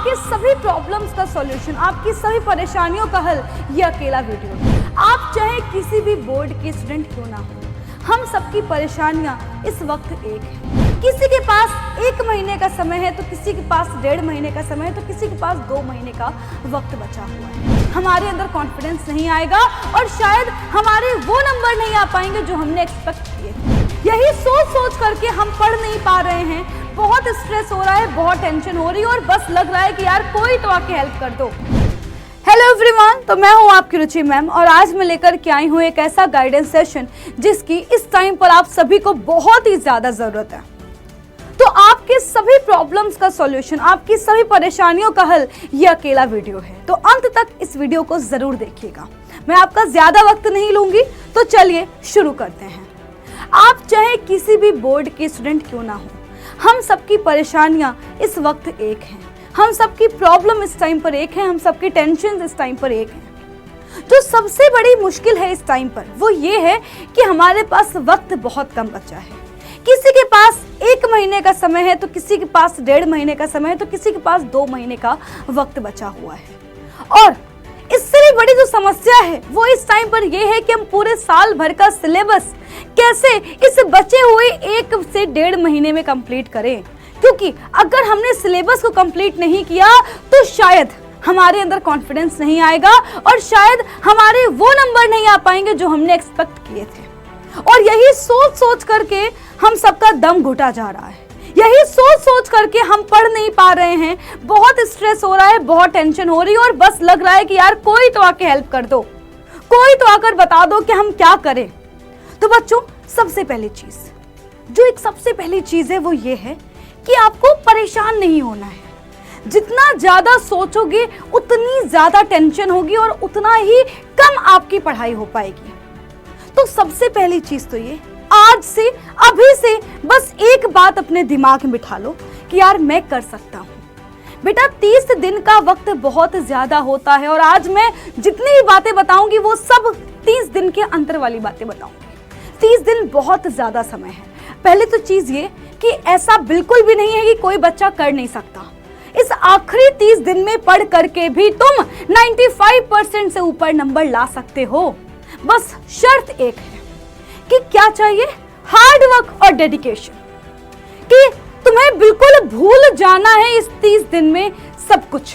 आपके सभी प्रॉब्लम्स का सॉल्यूशन, आपकी सभी परेशानियों का हल ये अकेला वीडियो है। आप चाहे किसी भी बोर्ड के स्टूडेंट क्यों ना हो, हम सबकी परेशानियां इस वक्त एक है। किसी के पास 1 महीने का समय है तो किसी के पास 1.5 महीने का समय है तो किसी के पास 2 महीने का वक्त बचा हुआ है। हमारे अंदर कॉन्फिडेंस नहीं आएगा और शायद हमारे वो नंबर नहीं आ पाएंगे जो हमने एक्सपेक्ट किए। यही सोच करके हम पढ़ नहीं पा रहे हैं, बहुत स्ट्रेस हो रहा है, बहुत टेंशन हो रही है और बस लग रहा है कि यार कोई तो आके हेल्प कर दो। हेलो एवरीवन, तो मैं हूं आपकी रुचि मैम और आज मैं लेकर के आई हूं एक ऐसा गाइडेंस सेशन जिसकी इस टाइम पर आप सभी को बहुत ही ज्यादा जरूरत है। तो आपके सभी प्रॉब्लम्स का सॉल्यूशन, आपकी सभी परेशानियों का हल ये अकेला वीडियो है। तो अंत तक इस वीडियो को जरूर देखिएगा। मैं आपका ज्यादा वक्त नहीं लूंगी, तो चलिए शुरू करते हैं। आप चाहे किसी भी बोर्ड के स्टूडेंट क्यों ना हो, हम सबकी परेशानियां इस वक्त एक हैं, हम सबकी प्रॉब्लम इस टाइम पर एक है, हम सबकी टेंशन इस टाइम पर एक है। जो सबसे बड़ी मुश्किल है इस टाइम पर वो ये है कि हमारे पास वक्त बहुत कम बचा है। किसी के पास 1 महीने का समय है तो किसी के पास 1.5 महीने का समय है तो किसी के पास 2 महीने का वक्त बचा हुआ है। और इससे भी बड़ी जो समस्या है वो इस टाइम पर ये है कि हम पूरे साल भर का सिलेबस कैसे इस बचे हुए 1 से 1.5 महीने में कंप्लीट करें, क्योंकि अगर हमने सिलेबस को कंप्लीट नहीं किया तो शायद हमारे अंदर कॉन्फिडेंस नहीं आएगा और शायद हमारे वो नंबर नहीं आ पाएंगे जो हमने एक्सपेक्ट किए थे। और यही सोच करके हम सबका दम घुटा जा रहा है, यही सोच करके हम पढ़ नहीं पा रहे हैं, बहुत स्ट्रेस हो रहा है, बहुत टेंशन हो रही है और बस लग रहा है कि यार कोई तो आके हेल्प कर दो, कोई तो आकर बता दो कि हम क्या करें। तो बच्चों, सबसे पहली चीज है वो ये है कि आपको परेशान नहीं होना है। जितना ज्यादा सोचोगे उतनी ज्यादा टेंशन होगी और उतना ही कम आपकी पढ़ाई हो पाएगी। तो सबसे पहली चीज तो ये, आज से, अभी से बस एक बात अपने दिमाग में बिठा लो कि यार मैं कर सकता हूँ। बेटा 30 दिन का वक्त बहुत ज्यादा होता है और आज मैं जितनी भी बातें बताऊंगी वो सब 30 दिन के अंतर वाली बातें बताऊंगी। 30 दिन बहुत ज्यादा समय है। पहले तो चीज ये कि ऐसा बिल्कुल भी नहीं है कि कोई बच्चा कर नहीं सकता। इस आखिरी 30 दिन में पढ़ करके भी तुम 95% से ऊपर नंबर ला सकते हो। बस शर्त एक है कि क्या चाहिए, हार्ड वर्क और डेडिकेशन, कि तुम्हें बिल्कुल भूल जाना है इस 30 दिन में सब कुछ,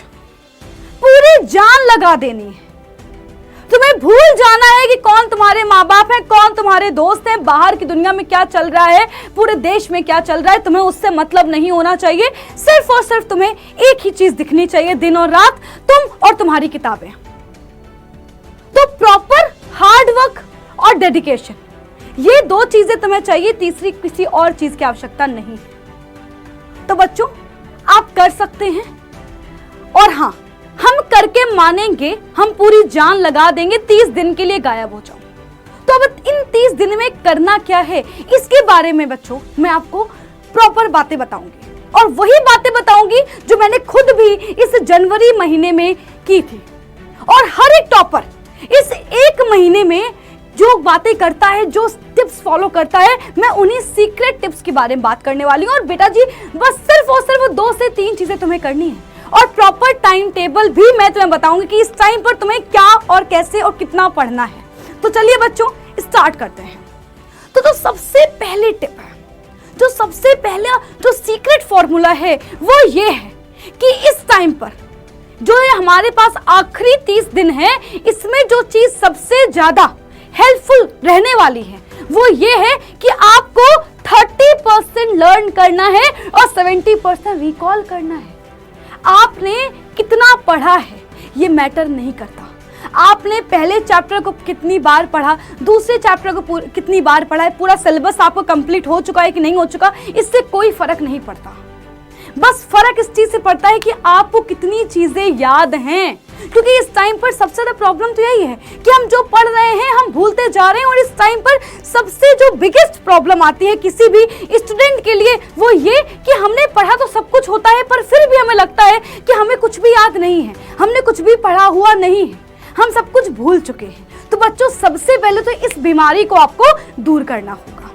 पूरी जान लगा देनी है। तुम्हें भूल जाना है कि कौन तुम्हारे माँ बाप है, कौन तुम्हारे दोस्त हैं, बाहर की दुनिया में क्या चल रहा है, पूरे देश में क्या चल रहा है, तुम्हें उससे मतलब नहीं होना चाहिए। सिर्फ और सिर्फ तुम्हें एक ही चीज दिखनी चाहिए दिन और रात, तुम और तुम्हारी किताबें। तो प्रॉपर हार्ड वर्क और डेडिकेशन, ये 2 चीजें तुम्हें चाहिए, तीसरी किसी और चीज की आवश्यकता नहीं है। तो बच्चों, आप कर सकते हैं और हाँ, हम करके मानेंगे, हम पूरी जान लगा देंगे, 30 दिन के लिए गायब हो जाओ। तो अब इन 30 दिन में करना क्या है, इसके बारे में बच्चों मैं आपको प्रॉपर बातें बताऊंगी और वही बातें बताऊंगी जो मैंने खुद भी इस जनवरी महीने में की थी। और हर एक टॉपर इस 1 महीने में जो बातें करता है, जो टिप्स फॉलो करता है, मैं उन्हीं सीक्रेट टिप्स के बारे में बात करने वाली हूँ। और बेटा जी, बस सिर्फ और सिर्फ 2 से 3 चीजें तुम्हें करनी है और प्रॉपर टाइम टेबल भी मैं तुम्हें बताऊंगी कि इस टाइम पर तुम्हें क्या और कैसे और कितना पढ़ना है। तो चलिए बच्चों, स्टार्ट करते हैं। तो सबसे पहली टिप है, जो सबसे पहला जो सीक्रेट फॉर्मूला है वो ये है कि इस टाइम पर जो है हमारे पास आखिरी 30 दिन है, इसमें जो चीज सबसे ज्यादा हेल्पफुल रहने वाली है वो ये है कि आपको 30% लर्न करना है और 70% रिकॉल करना है। आपने कितना पढ़ा है ये मैटर नहीं करता। आपने पहले चैप्टर को कितनी बार पढ़ा, दूसरे चैप्टर को कितनी बार पढ़ा है, पूरा सिलेबस आपको कंप्लीट हो चुका है कि नहीं हो चुका, इससे कोई फर्क नहीं पड़ता। बस फर्क इस चीज से पड़ता है कि आपको कितनी चीजें याद हैं। क्योंकि इस टाइम पर सबसे ज्यादा प्रॉब्लम तो यही है कि हम जो पढ़ रहे हैं हम भूलते जा रहे हैं। और इस टाइम पर सबसे जो बिगेस्ट प्रॉब्लम आती है किसी भी स्टूडेंट के लिए वो ये कि हमने पढ़ा तो सब कुछ होता है पर फिर भी हमें लगता है कि हमें कुछ भी याद नहीं है, हमने कुछ भी पढ़ा हुआ नहीं है, हम सब कुछ भूल चुके हैं। तो बच्चों, सबसे पहले तो इस बीमारी को आपको दूर करना होगा।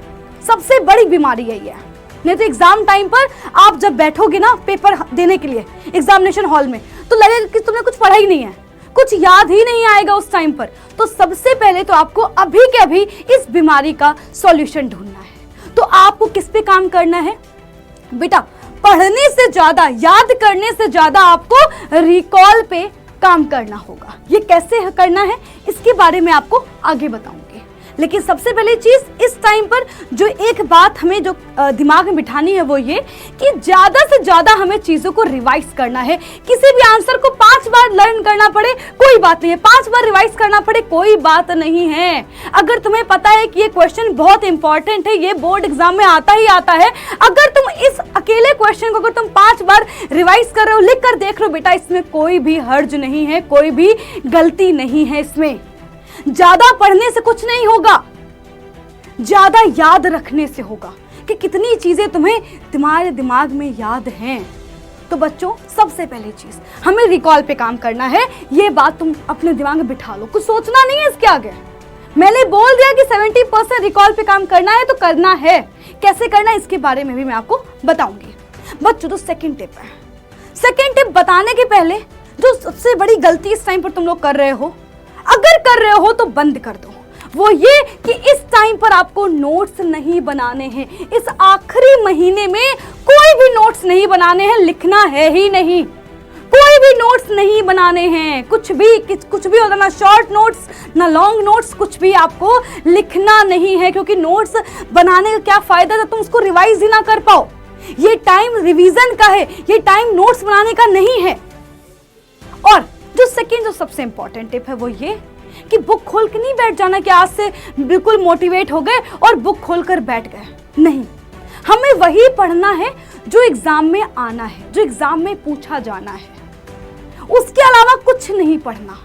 सबसे बड़ी बीमारी यही है। नहीं तो एग्जाम टाइम पर आप जब बैठोगे ना पेपर देने के लिए एग्जामिनेशन हॉल में, तो लगेगा कि तुमने कुछ पढ़ा ही नहीं है, कुछ याद ही नहीं आएगा उस टाइम पर। तो सबसे पहले तो आपको अभी के अभी इस बीमारी का सॉल्यूशन ढूंढना है। तो आपको किस पे काम करना है बेटा? पढ़ने से ज्यादा, याद करने से ज्यादा आपको रिकॉल पे काम करना होगा। ये कैसे करना है इसके बारे में आपको आगे बताऊंगी, लेकिन सबसे पहली चीज इस टाइम पर जो एक बात हमें जो दिमाग में बिठानी है वो ये कि ज्यादा से ज्यादा हमें चीजों को रिवाइज करना है। किसी भी आंसर को 5 बार लर्न करना पड़े कोई बात नहीं है, 5 बार रिवाइज करना पड़े कोई बात नहीं है। अगर तुम्हें पता है कि ये क्वेश्चन बहुत इंपॉर्टेंट है, ये बोर्ड एग्जाम में आता ही आता है, अगर तुम इस अकेले क्वेश्चन को अगर तुम 5 बार रिवाइज कर रहे हो, लिख कर देख रहे हो बेटा, इसमें कोई भी हर्ज नहीं है, कोई भी गलती नहीं है। इसमें ज्यादा पढ़ने से कुछ नहीं होगा, ज्यादा याद रखने से होगा कि कितनी चीजें तुम्हें तुम्हारे दिमाग में याद हैं। तो बच्चों सबसे पहली चीज हमें रिकॉल पे काम करना है। ये बात तुम अपने दिमाग में बिठा लो, कुछ सोचना नहीं है इसके आगे। मैंने बोल दिया कि 70% रिकॉल पे काम करना है तो करना है। कैसे करना है इसके बारे में भी मैं आपको बताऊंगी। बच्चों तो सेकंड टिप है। सेकंड टिप बताने के पहले जो सबसे बड़ी गलती इस टाइम पर तुम लोग कर रहे हो, अगर कर रहे हो तो बंद कर दो, वो ये कि इस टाइम पर आपको नोट्स नहीं बनाने हैं। इस आखिरी महीने में कोई भी नोट्स नहीं बनाने हैं, लिखना है ही नहीं, कोई भी नोट्स नहीं बनाने हैं। कुछ भी होता, ना शॉर्ट नोट्स ना लॉन्ग नोट्स, कुछ भी आपको लिखना नहीं है, क्योंकि नोट्स बनाने का क्या फायदा जब तुम उसको रिवाइज ही ना कर पाओ। ये टाइम रिवीजन का है, ये टाइम नोट्स बनाने का नहीं है। और जो सेकंड जो सबसे इंपॉर्टेंट टिप है वो ये कि बुक खोल के नहीं बैठ जाना कि आज से बिल्कुल मोटिवेट हो गए और बुक खोलकर बैठ गए। नहीं, हमें वही पढ़ना है जो एग्जाम में आना है, जो एग्जाम में पूछा जाना है। उसके अलावा कुछ नहीं पढ़ना,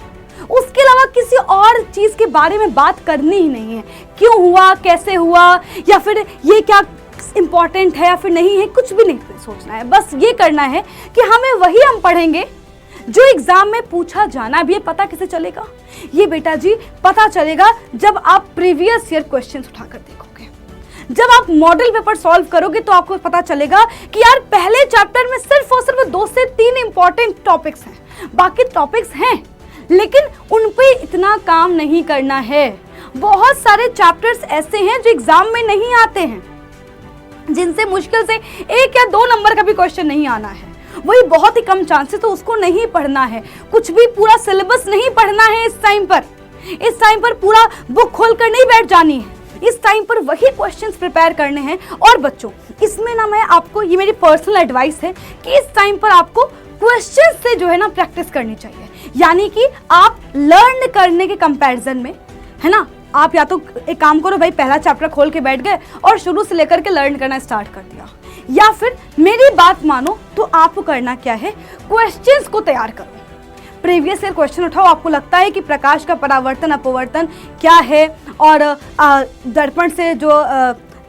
उसके अलावा किसी और चीज के बारे में बात करनी ही नहीं है। क्यों हुआ, कैसे हुआ, या फिर ये क्या इंपॉर्टेंट है या फिर नहीं है, कुछ भी नहीं सोचना है। बस ये करना है कि हमें वही हम पढ़ेंगे जो एग्जाम में पूछा जाना। अब ये पता कैसे चलेगा? ये बेटा जी पता चलेगा जब आप प्रीवियस ईयर क्वेश्चंस उठाकर देखोगे, जब आप मॉडल पेपर सॉल्व करोगे तो आपको पता चलेगा कि यार पहले चैप्टर में सिर्फ और सिर्फ 2 से 3 इंपॉर्टेंट टॉपिक्स हैं, बाकी टॉपिक्स हैं लेकिन उन पे इतना काम नहीं करना है। बहुत सारे चैप्टर्स ऐसे हैं जो एग्जाम में नहीं आते हैं, जिनसे मुश्किल से 1 या 2 नंबर का भी क्वेश्चन नहीं आना है, वही बहुत ही कम चांसेस, तो उसको नहीं पढ़ना है। कुछ भी पूरा सिलेबस नहीं पढ़ना है इस टाइम पर पूरा बुक खोलकर नहीं बैठ जानी है। इस टाइम पर वही क्वेश्चंस प्रिपेयर करने हैं। और बच्चों इसमें ना मैं आपको, ये मेरी पर्सनल एडवाइस है कि इस टाइम पर आपको क्वेश्चन से जो है ना प्रैक्टिस करनी चाहिए। यानी कि आप लर्न करने के कंपैरिजन में, है ना, आप या तो एक काम करो भाई, पहला चैप्टर खोल के बैठ गए और शुरू से लेकर के लर्न करना स्टार्ट कर दिया, या फिर मेरी बात मानो तो आपको करना क्या है, क्वेश्चंस को तैयार करो। प्रीवियस ईयर क्वेश्चन उठाओ। आपको लगता है कि प्रकाश का परावर्तन अपवर्तन क्या है और दर्पण से जो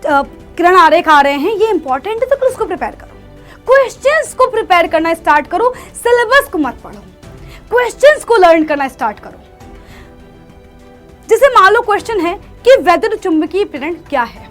किरण आरेख आ रहे हैं ये इंपॉर्टेंट है, तो उसको प्रिपेयर करो। क्वेश्चंस को प्रिपेयर करना स्टार्ट करो, सिलेबस को मत पढ़ो, क्वेश्चंस को लर्न करना स्टार्ट करो। जैसे मान लो क्वेश्चन है कि वैद्युत चुंबकीय प्रेरण क्या है,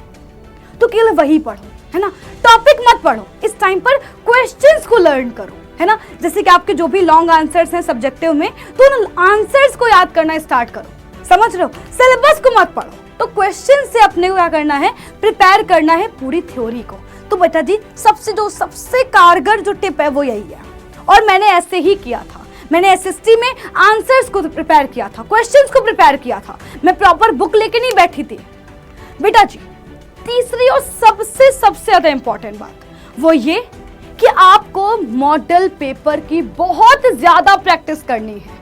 तो केवल वही पढ़ो, है ना, टॉपिक मत पढ़ो। इस टाइम पर क्वेश्चंस को लर्न करो, है ना। जैसे कि आपके जो भी लॉन्ग आंसर्स हैं सब्जेक्टिव में, तो उन आंसर्स को याद करना स्टार्ट करो। समझ रहे हो? सिलेबस को मत पढ़ो, तो क्वेश्चन से अपने को क्या करना है, प्रिपेयर करना है पूरी थ्योरी को। तो बेटा जी सबसे कारगर जो टिप है वो यही है, और मैंने ऐसे ही किया था। मैंने एसएसटी में आंसर्स को प्रिपेयर किया था, क्वेश्चंस को प्रिपेयर किया था, मैं प्रॉपर बुक लेके नहीं बैठी थी। बेटा जी तीसरी और सबसे ज्यादा इंपॉर्टेंट बात वो ये कि आपको मॉडल पेपर की बहुत ज्यादा प्रैक्टिस करनी है।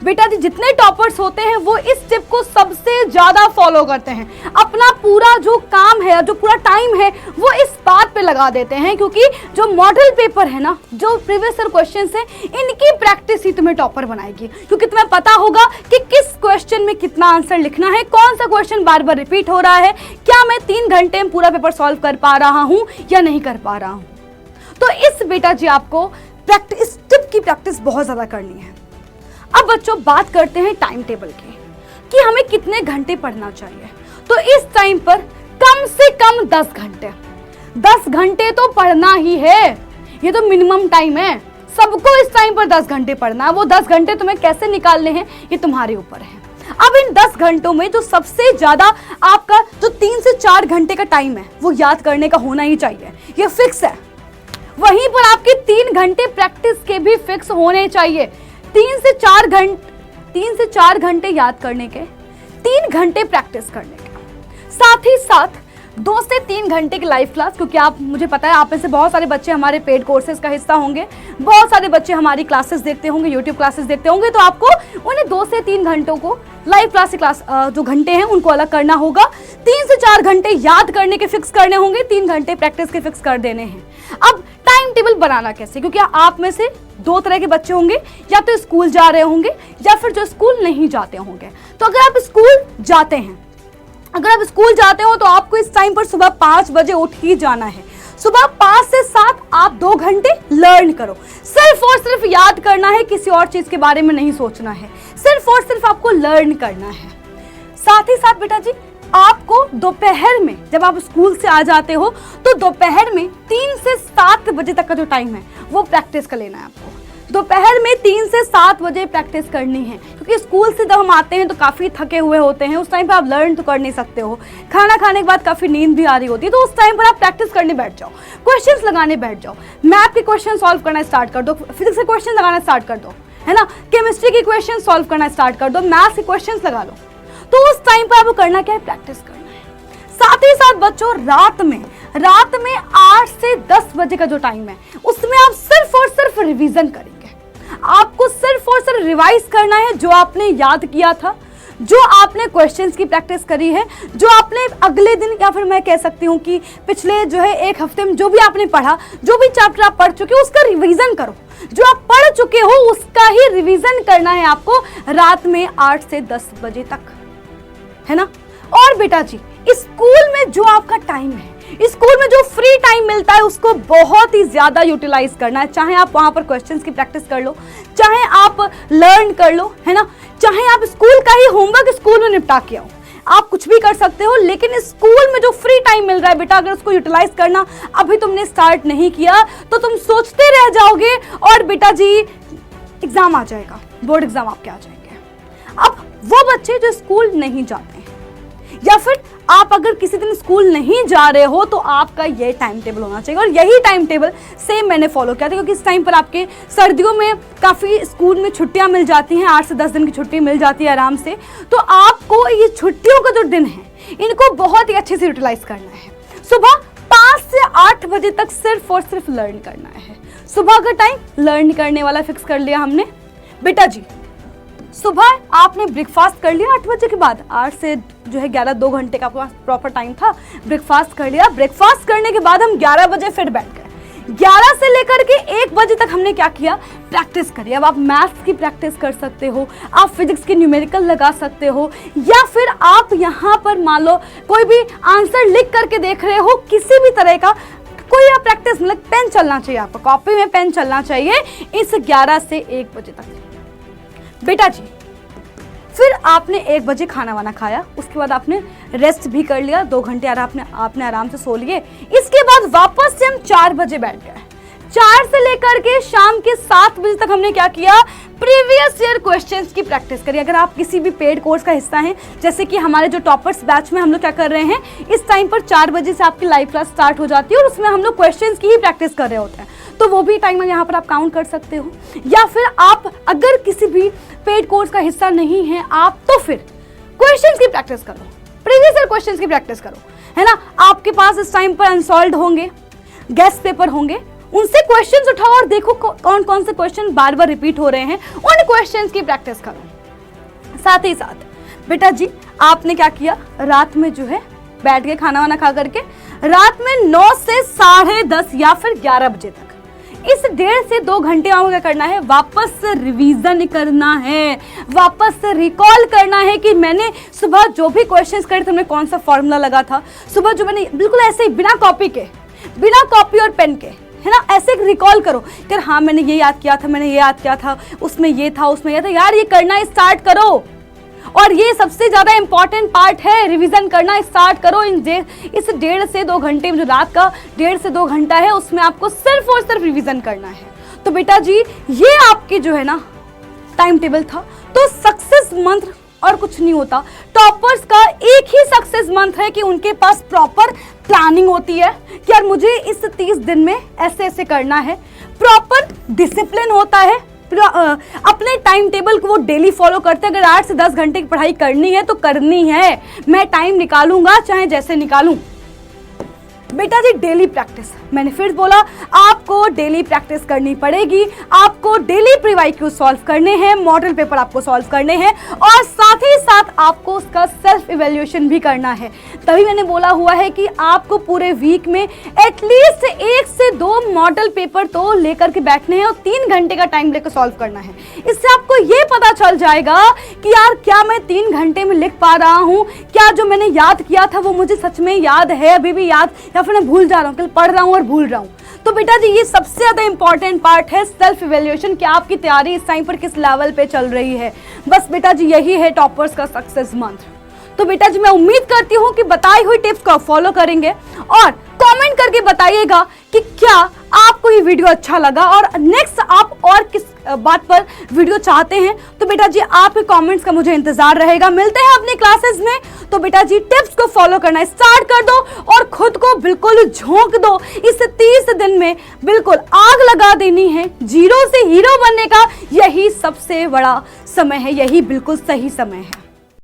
बेटा जी जितने टॉपर्स होते हैं वो इस टिप को सबसे ज्यादा फॉलो करते हैं। अपना पूरा जो काम है, जो पूरा टाइम है, वो इस बात पे लगा देते हैं, क्योंकि जो मॉडल पेपर है ना, जो प्रीवियस ईयर क्वेश्चंस है, इनकी प्रैक्टिस ही तुम्हें टॉपर बनाएगी। क्योंकि तुम्हें पता होगा कि किस क्वेश्चन में कितना आंसर लिखना है, कौन सा क्वेश्चन बार बार रिपीट हो रहा है, क्या मैं 3 घंटे में पूरा पेपर सॉल्व कर पा रहा हूँ या नहीं कर पा रहा हूँ। तो इस बेटा जी आपको इस टिप की प्रैक्टिस बहुत ज्यादा करनी है। अब बच्चों बात करते हैं टाइम टेबल की, कि हमें कितने घंटे पढ़ना चाहिए। तो इस टाइम पर कम से कम 10 घंटे, 10 घंटे तो पढ़ना ही है, ये तो मिनिमम टाइम है। सबको इस टाइम पर 10 घंटे पढ़ना है। वो 10 घंटे तुम्हें कैसे निकालने हैं ये तुम्हारे ऊपर है। अब इन 10 घंटों में जो सबसे ज्यादा आपका जो 3 से 4 घंटे का टाइम है वो याद करने का होना ही चाहिए, ये फिक्स है। वहीं पर आपके 3 घंटे प्रैक्टिस के भी फिक्स होने चाहिए। 3 से 4 घंटे याद करने के, 3 घंटे प्रैक्टिस करने के, साथ ही साथ 2 से 3 घंटे की लाइव क्लास, क्योंकि आप, मुझे पता है आप में से बहुत सारे बच्चे हमारे पेड कोर्सेज का हिस्सा होंगे, बहुत सारे बच्चे हमारी क्लासेस देखते होंगे, यूट्यूब क्लासेस देखते होंगे, तो आपको उन्हें 2 से 3 घंटों को लाइव क्लास जो घंटे हैं उनको अलग करना होगा। 3 से 4 घंटे याद करने के फिक्स करने होंगे, 3 घंटे प्रैक्टिस के फिक्स कर देने हैं। अब टाइम टेबल बनाना कैसे, क्योंकि आप में से 2 तरह के बच्चे होंगे, या तो स्कूल जा रहे होंगे या फिर जो स्कूल नहीं जाते होंगे। तो अगर आप स्कूल जाते हो तो आपको इस टाइम पर सुबह 5 बजे उठ ही जाना है। सुबह 5 से 7 आप 2 घंटे लर्न करो। सिर्फ और सिर्फ याद करना है, किसी और चीज के बारे में नहीं सोचना है, सिर्फ और सिर्फ आपको लर्न करना है। साथ ही साथ बेटा जी, आपको दोपहर में जब आप स्कूल से आ जाते हो तो दोपहर में 3 से 7 बजे तक का जो टाइम है वो प्रैक्टिस कर लेना है आपको। दोपहर में 3 से 7 बजे प्रैक्टिस करनी है, क्योंकि स्कूल से जब हम आते हैं तो काफ़ी थके हुए होते हैं, उस टाइम पे आप लर्न तो कर नहीं सकते हो। खाना खाने के बाद काफ़ी नींद भी आ रही होती है, तो उस टाइम पर आप प्रैक्टिस करने बैठ जाओ, क्वेश्चंस लगाने बैठ जाओ। मैथ के क्वेश्चन सॉल्व करना स्टार्ट कर दो, फिजिक्स के क्वेश्चन लगाना स्टार्ट कर दो, है ना, केमिस्ट्री के क्वेश्चन सॉल्व करना स्टार्ट कर दो, मैथ्स के क्वेश्चन लगा लो। तो उस टाइम पर आपको करना क्या है, प्रैक्टिस करना है। साथ ही साथ बच्चों, रात में 8 से 10 बजे का जो टाइम है उसमें आप सिर्फ और सिर्फ रिवीजन करेंगे। आपको सिर्फ और सिर्फ रिवाइज करना है जो आपने याद किया था, जो आपने क्वेश्चंस की प्रैक्टिस करी है, जो आपने अगले दिन, या फिर मैं कह सकती हूँ कि पिछले जो है 1 हफ्ते में जो भी आपने पढ़ा, जो भी चैप्टर आप पढ़ चुके हो उसका रिवीजन करो। जो आप पढ़ चुके हो उसका ही रिवीजन करना है आपको रात में 8 से 10 बजे तक, है ना। और बेटा जी, स्कूल में जो आपका टाइम है, स्कूल में जो फ्री टाइम मिलता है उसको बहुत ही ज्यादा यूटिलाइज करना है। चाहे आप वहां पर क्वेश्चंस की प्रैक्टिस कर लो, चाहे आप लर्न कर लो, है ना, चाहे आप स्कूल का ही होमवर्क स्कूल में निपटा के आओ, आप कुछ भी कर सकते हो। लेकिन स्कूल में जो फ्री टाइम मिल रहा है बेटा, अगर उसको यूटिलाइज करना अभी तुमने स्टार्ट नहीं किया तो तुम सोचते रह जाओगे और बेटा जी एग्जाम आ जाएगा, बोर्ड एग्जाम आपके आ जाएंगे। अब वो बच्चे जो स्कूल नहीं जाते हैं, या फिर आप अगर किसी दिन स्कूल नहीं जा रहे हो, तो आपका ये टाइम टेबल होना चाहिए। और यही टाइम टेबल सेम मैंने फॉलो किया था, क्योंकि इस टाइम पर आपके सर्दियों में काफ़ी स्कूल में छुट्टियां मिल जाती हैं, 8 से 10 दिन की छुट्टी मिल जाती है आराम से। तो आपको ये छुट्टियों का जो दिन है इनको बहुत ही अच्छे से यूटिलाइज करना है। सुबह 5 से 8 बजे तक सिर्फ और सिर्फ लर्न करना है। सुबह का टाइम लर्न करने वाला फिक्स कर लिया हमने। बेटा जी, सुबह आपने ब्रेकफास्ट कर लिया 8 बजे के बाद, 8 से जो है 11, 2 घंटे का प्रॉपर टाइम था, ब्रेकफास्ट कर लिया। ब्रेकफास्ट करने के बाद हम 11 बजे फिर बैठ गए। 11 से लेकर के 1 बजे तक हमने क्या किया, प्रैक्टिस करी। अब आप मैथ्स की प्रैक्टिस कर सकते हो, आप फिजिक्स के न्यूमेरिकल लगा सकते हो, या फिर आप यहाँ पर मान लो कोई भी आंसर लिख करके देख रहे हो, किसी भी तरह का कोई आप प्रैक्टिस, मतलब पेन चलना चाहिए आपको, कॉपी में पेन चलना चाहिए इस 11 से 1 बजे तक। बेटा जी, फिर आपने 1 बजे खाना वाना खाया, उसके बाद आपने रेस्ट भी कर लिया, 2 घंटे आपने आराम से सो लिए। इसके बाद वापस से हम 4 बजे बैठ गए। 4 से लेकर के शाम के 7 बजे तक हमने क्या किया, प्रीवियस ईयर क्वेश्चंस की प्रैक्टिस करी। अगर आप किसी भी पेड कोर्स का हिस्सा हैं, जैसे कि हमारे जो टॉपर्स बैच में हम लोग क्या कर रहे हैं, इस टाइम पर 4 बजे से आपकी लाइव क्लास स्टार्ट हो जाती है और उसमें हम लोग क्वेश्चंस की ही प्रैक्टिस कर रहे होते हैं, तो वो भी टाइम यहाँ पर आप काउंट कर सकते हो। या फिर आप अगर किसी भी पेड कोर्स का हिस्सा नहीं है आप, तो फिर क्वेश्चंस की प्रैक्टिस करो, प्रीवियस ईयर क्वेश्चंस की प्रैक्टिस करो, है ना। आपके पास इस टाइम पर अनसॉल्व्ड होंगे, गेस्ट पेपर होंगे, उनसे क्वेश्चंस उठाओ और देखो कौन कौन से क्वेश्चन बार बार रिपीट हो रहे हैं, उन क्वेश्चंस की प्रैक्टिस करो। साथ ही साथ बेटा जी, आपने क्या किया, रात में जो है बैठ के खाना वाना खा करके रात में 9 से 10:30 या फिर 11 बजे तक इस 1.5 से 2 घंटे आपको क्या करना है, वापस से रिवीजन करना है, वापस से रिकॉल करना है कि मैंने सुबह जो भी क्वेश्चंस करे थे, हमने कौन सा फॉर्मूला लगा था सुबह, जो मैंने बिल्कुल ऐसे ही बिना कॉपी और पेन के, है ना, ऐसे रिकॉल करो कि हाँ मैंने ये याद किया था, उसमें ये था, उसमें ये था यार, ये करना स्टार्ट करो। और ये सबसे ज्यादा इंपॉर्टेंट पार्ट है, रिवीजन करना स्टार्ट करो। इस 1.5 से 2 घंटे में, जो रात का 1.5 से 2 घंटा है, उसमें आपको सिर्फ और सिर्फ रिवीजन करना है। तो बेटा जी ये आपके जो है ना टाइम टेबल था। तो सक्सेस मंत्र और कुछ नहीं होता। टॉपर्स का एक ही सक्सेस मंत्र है कि उनके पास प्रॉपर प्लानिंग होती है कि यार मुझे इस 30 दिन में ऐसे ऐसे करना है। प्रॉपर डिसिप्लिन होता है, अपने टाइम टेबल को वो डेली फॉलो करते हैं। अगर 8 से 10 घंटे की पढ़ाई करनी है तो करनी है, मैं टाइम निकालूंगा चाहे जैसे निकालूं। बेटा जी डेली प्रैक्टिस, मैंने फिर बोला आपको डेली प्रैक्टिस करनी पड़ेगी। आपको डेली प्रीवाईक्यू सॉल्व करने हैं, मॉडल पेपर आपको सॉल्व करने हैं और साथ ही साथ आपको उसका सेल्फ इवैल्यूएशन भी करना है। तभी मैंने बोला हुआ है कि आपको पूरे वीक में एटलीस्ट 1 से 2 मॉडल पेपर तो लेकर के बैठने हैं और 3 घंटे का टाइम लेकर सॉल्व करना है। इससे आपको ये पता चल जाएगा कि यार क्या मैं 3 घंटे में लिख पा रहा हूँ, क्या जो मैंने याद किया था वो मुझे सच में याद है, अभी भी याद, या फिर मैं भूल जा रहा हूँ, कल पढ़ रहा हूँ और भूल रहा हूँ। तो बेटा जी ये सबसे ज्यादा इंपॉर्टेंट पार्ट है सेल्फ इवैल्यूएशन, कि आपकी तैयारी इस टाइम पर किस लेवल पे चल रही है। बस बेटा जी यही है टॉपर्स का सक्सेस मंत्र। तो बेटा जी मैं उम्मीद करती हूँ कि बताई हुई टिप्स को आप फॉलो करेंगे और कमेंट करके बताइएगा कि क्या आपको ये वीडियो अच्छा लगा और नेक्स्ट आप और किस बात पर वीडियो चाहते हैं। तो बेटा जी आपके कमेंट्स का मुझे इंतजार रहेगा। मिलते हैं अपने क्लासेस में। तो बेटा जी टिप्स को फॉलो करना स्टार्ट कर दो और खुद को बिल्कुल झोंक दो। इस 30 दिन में बिल्कुल आग लगा देनी है। 0 से हीरो बनने का यही सबसे बड़ा समय है, यही बिल्कुल सही समय है।